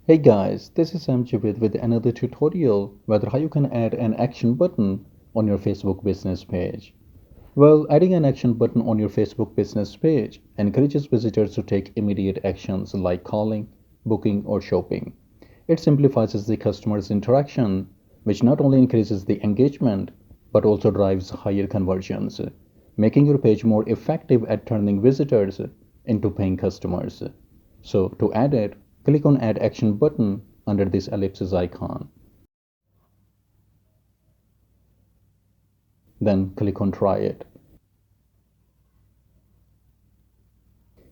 Hey guys, this is 𝐓𝐚𝐧𝐤 with another tutorial whether how you can add an action button on your Facebook business page. Well, adding an action button on your Facebook business page encourages visitors to take immediate actions like calling, booking, or shopping. It simplifies the customer's interaction, which not only increases the engagement but also drives higher conversions, making your page more effective at turning visitors into paying customers. So to add it, click on Add Action button under this ellipsis icon. Then click on Try It.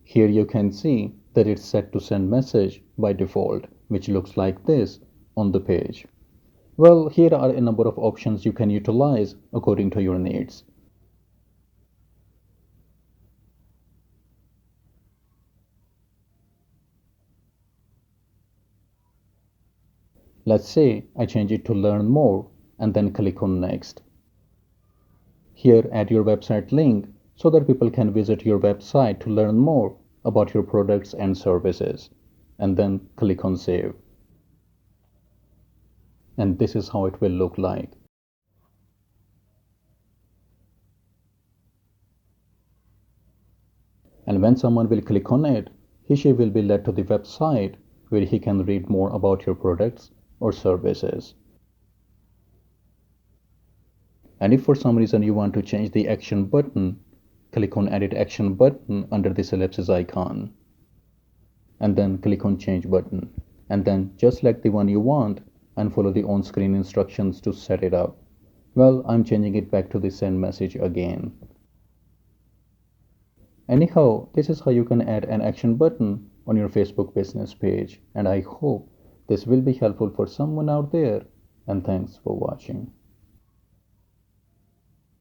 Here you can see that it's set to send message by default, which looks like this on the page. Well, here are a number of options you can utilize according to your needs. Let's say I change it to Learn More and then click on Next. Here add your website link so that people can visit your website to learn more about your products and services, and then click on Save. And this is how it will look like. And when someone will click on it, he/she will be led to the website where he can read more about your products or services. And if for some reason you want to change the action button, click on Edit Action button under this ellipsis icon. And then click on Change button. And then just select the one you want and follow the on-screen instructions to set it up. Well, I'm changing it back to the send message again. Anyhow, this is how you can add an action button on your Facebook business page, and I hope this will be helpful for someone out there, and thanks for watching.